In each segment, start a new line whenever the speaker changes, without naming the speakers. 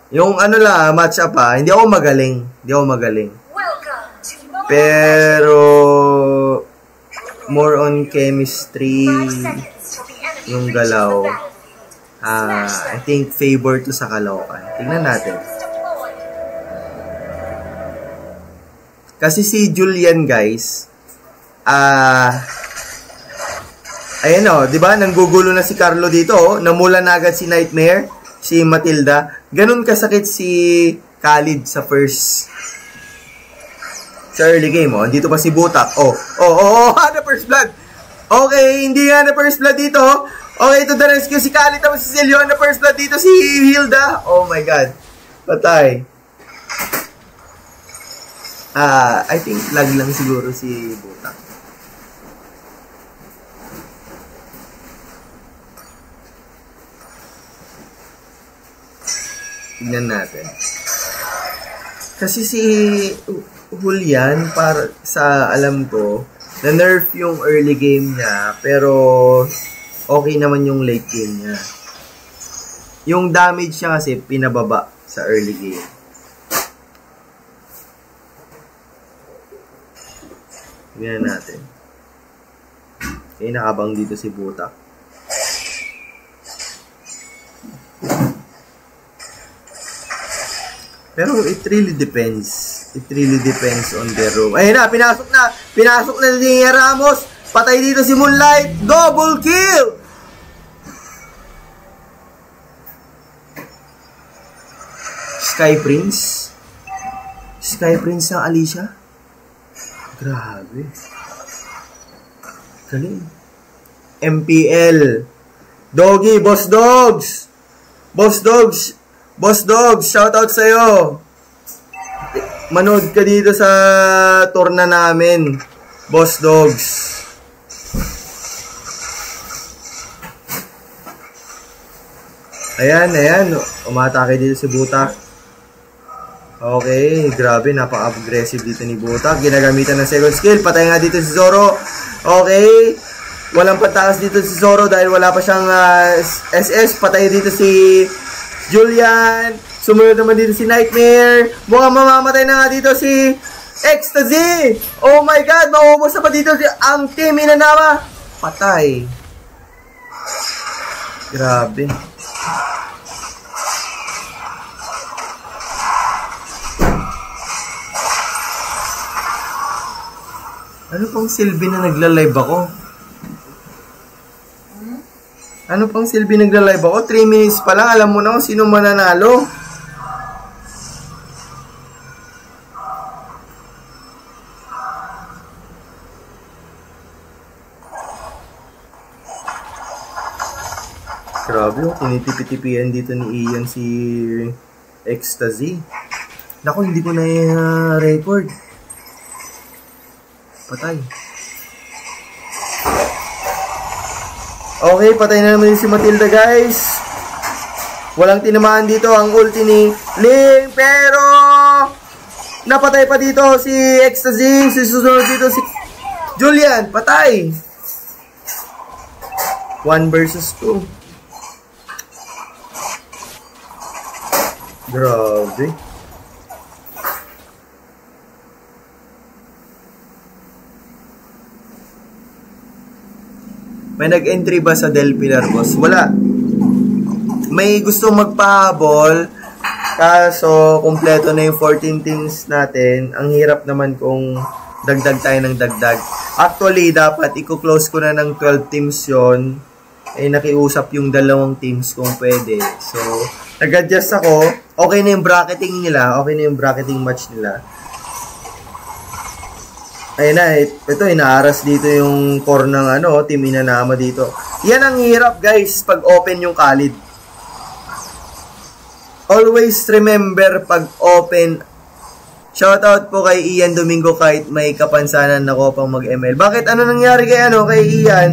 Yung ano lang, match-up hindi ako magaling. Hindi ako magaling. Pero, more on chemistry, yung galaw. I think favor to sa Caloocan. Tingnan natin. Kasi si Julian, guys, ayan di ba? Nanggugulo na si Carlo dito, Namula na agad si Nightmare, si Matilda. Ganun kasakit si Khalid sa early game, Andito pa si Butak. The first blood. Okay, hindi nga na first blood dito. Okay, to the rescue si Khalid, tapos si Celion na first blood dito, si Hilda. Oh my God. Patay. I think lag lang siguro si Butak. Tignan natin. Kasi si Julian, para sa alam ko, na-nerf yung early game niya, pero okay naman yung late game niya. Yung damage niya kasi pinababa sa early game. Tignan natin. Okay, nakabang dito si Butak. Pero it really depends. It really depends on the room. Ayun na, pinasok na. Pinasok na ni Ramos. Patay dito si Moonlight. Double kill! Sky Prince. Sky Prince ng Alicia. Grabe. Galing. MPL. Doggy, Boss Dogs. Boss Dogs. Boss Dogs, shoutout sa'yo. Manood ka dito sa tour na namin. Boss Dogs. Ayan. Umatake dito si Butak. Okay, grabe. Napaka-aggressive dito ni Butak. Ginagamitan ng second skill. Patay nga dito si Zoro. Okay. Walang pataas dito si Zoro dahil wala pa siyang SS. Patay dito si Julian. Sumunod naman dito si Nightmare. Mukhang mamamatay na nga dito si Ecstasy. Oh my God. Maubos na pa dito ang team Inanama. Patay. Grabe. Ano pang silbi na nagla-live ako? Ano pang silbi nagla-live ako? 3 minutes pa lang. Alam mo na kung sino mananalo. Grabe, tinitipi-tipian dito ni Ian si Ecstasy. Naku, hindi ko na record. Patay. Okay, patay na naman si Matilda, guys. Walang tinamaan dito ang ulti ni Ling, pero napatay pa dito si Ecstasy. Susunod dito si Julian. Patay. 1 versus 2. Grabe. May nag-entry ba sa Del Pilar, boss? Wala. May gusto magpahabol, kaso kumpleto na yung 14 teams natin. Ang hirap naman kung dagdag tayo ng dagdag. Actually, dapat i-close ko na ng 12 teams yon. Nakiusap yung 2 teams kung pwede. So, nag-adjust ako. Okay na yung bracketing nila. Okay na yung bracketing match nila. Ayun na, ito, inaaras dito yung core ng Team Inanama dito. Yan ang hirap, guys, pag open yung Khalid. Always remember pag open. Shoutout po kay Ian Domingo kahit may kapansanan ako pang mag-ML. Bakit? Ano nangyari kay Ian?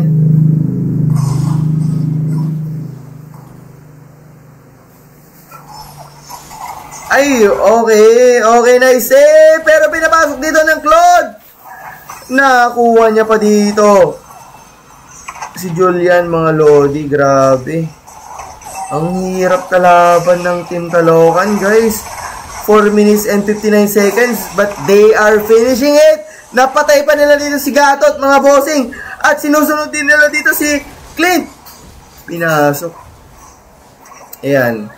Ay, okay. Okay, nice. Pero pinapasok dito ng Claude. Nakuha niya pa dito. Si Julian, mga lodi. Grabe. Ang hirap kalaban ng Team Caloocan, guys. 4 minutes and 59 seconds, but they are finishing it. Napatay pa nila dito si Gatot, mga bossing. At sinusunod din nila dito si Clint. Pinasok. Ayan.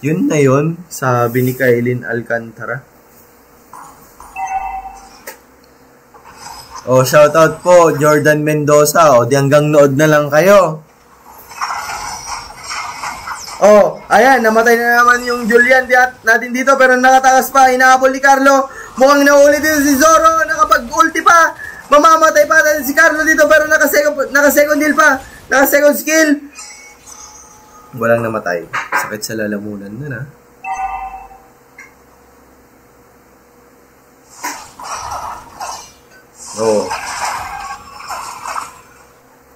Yun na yun, sabi ni Kailin Alcantara. Oh, shoutout po, Jordan Mendoza. O, di hanggang nood na lang kayo. Oh, ayan, namatay na naman yung Julian natin dito, pero nakatakas pa, inaabol ni Carlo. Mukhang naulit dito si Zoro, nakapag-ulti pa. Mamamatay pa natin si Carlo dito, pero naka-second heal pa. Naka-second skill. Walang namatay. Sakit sa lalamunan nun, ha. Oh.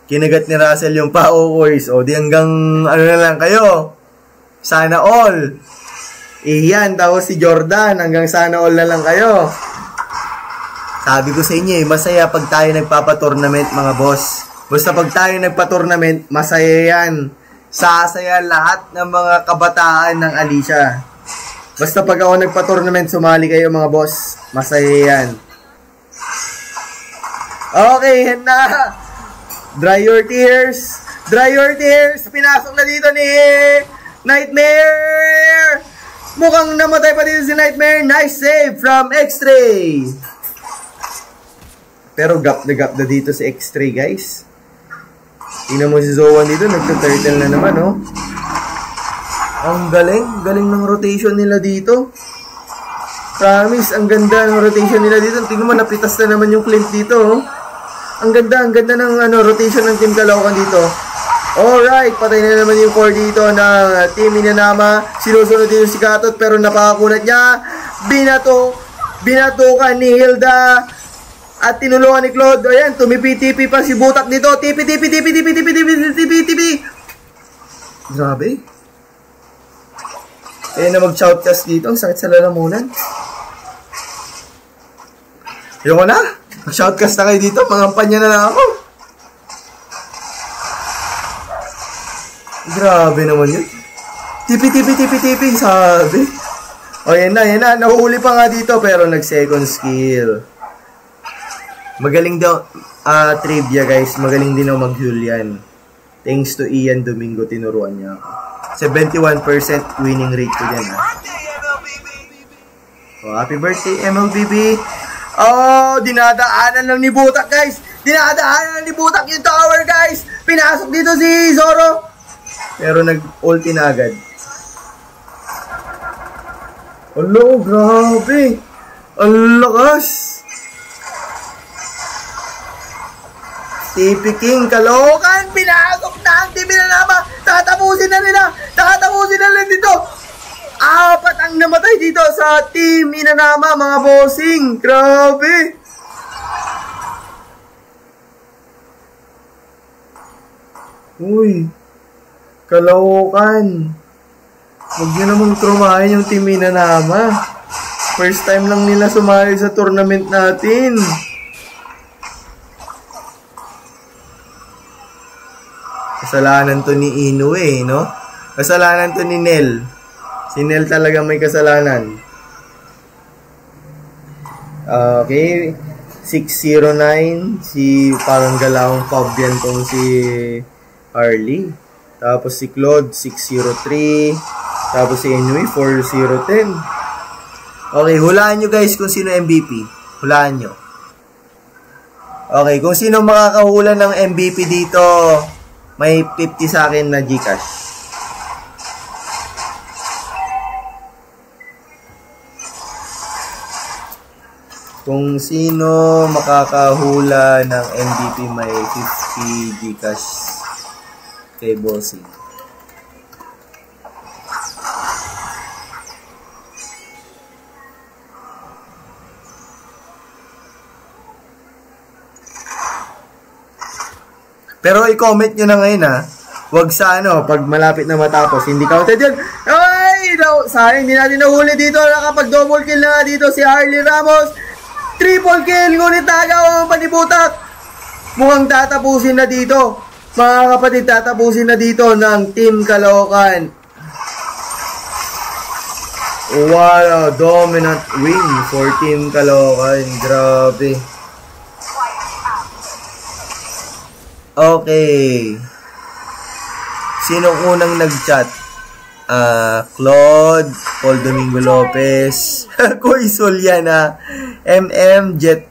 Kinagat ni Russell yung pao, boys. O, di hanggang ano na lang kayo. Sana all. Iyan, tapos si Jordan. Hanggang sana all na lang kayo. Sabi ko sa inyo, masaya pag tayo nagpapatournament, mga boss. Basta pag tayo nagpa-tournament, masaya yan. Sasaya lahat ng mga kabataan ng Alicia. Basta pag ako nagpa-tournament, sumali kayo, mga boss. Masaya yan. Okay, yan na. Dry your tears. Dry your tears. Pinasok na dito ni Nightmare. Mukhang namatay pa dito si Nightmare. Nice save from X-Ray. Pero gap na dito si X-Ray, guys. Tingnan mo si Zoan dito. Nagka-turtle na naman, oh. Ang galing. Galing ng rotation nila dito. Promise, ang ganda ng rotation nila dito. Tingnan mo, napitas na naman yung Clint dito, oh. Ang ganda ng rotation ng Team Caloocan dito. Alright, patay na naman yung core dito ng Team Inanama. Sinusunod dito si Gatot pero napakakunat niya. Binatukan ni Hilda. At tinulungan ni Claude. Ayan, tumipi-tipi pa si Butak dito. Tipi. Grabe. Ayan na mag-shoutcast dito. Ang sakit sa lalamunan. Ayoko na. Mag-shoutcast na kayo dito. Mangampanya na lang ako. Grabe naman yun. Tipi. Sabi. O, yan na. Nahuhuli pa nga dito pero nag-second skill. Magaling daw, trivia guys, magaling din ako mag-Julian. Thanks to Ian Domingo, tinuruan niya ako. 71% winning rate ko dyan, ha. Oh, happy birthday, MLBB. Oh, dinadaanan lang ni Butak, guys. Dinadaanan lang ni Butak yung tower, guys. Pinasok dito si Zoro. Pero nag-ulti na agad. Hello, grabe. Ang lakas. TP King Caloocan, pinasok na ang Team Inanama. Tatapusin na nila dito. 4 ang namatay dito sa Team Inanama, mga bossing. Grabe. Uy, Caloocan. Huwag nyo namang trumahin yung Team Inanama. First time lang nila sumali sa tournament natin. Kasalanan to ni Inoue, no? Kasalanan to ni Nel. Si Nel talaga may kasalanan. Okay. 609. Si parang galawang Fabian tong si Harley. Tapos si Claude, 603. Tapos si Inoue, 4010. Okay, hulaan nyo guys kung sino MVP. Hulaan nyo. Okay, kung sino makakahula ng MVP dito, may 50 sa akin na Gcash. Kung sino makakahula ng MVP, may 50 Gcash kay Bossing. Pero i-comment nyo na ngayon, ha. Huwag sa pag malapit na matapos, hindi counted yun. Ay! Sayang, hindi natin nahuli dito. Nakapag-double kill na dito si Harley Ramos. Triple kill, ngunit tagaw ang panibutak. Mukhang tatapusin na dito. Mga kapatid, tatapusin na dito ng Team Caloocan. Wow, dominant win for Team Caloocan. Grabe. Okay. Sinong unang nag-chat? Claude, Paul Domingo Lopez, Koy Soliana, MM, Jet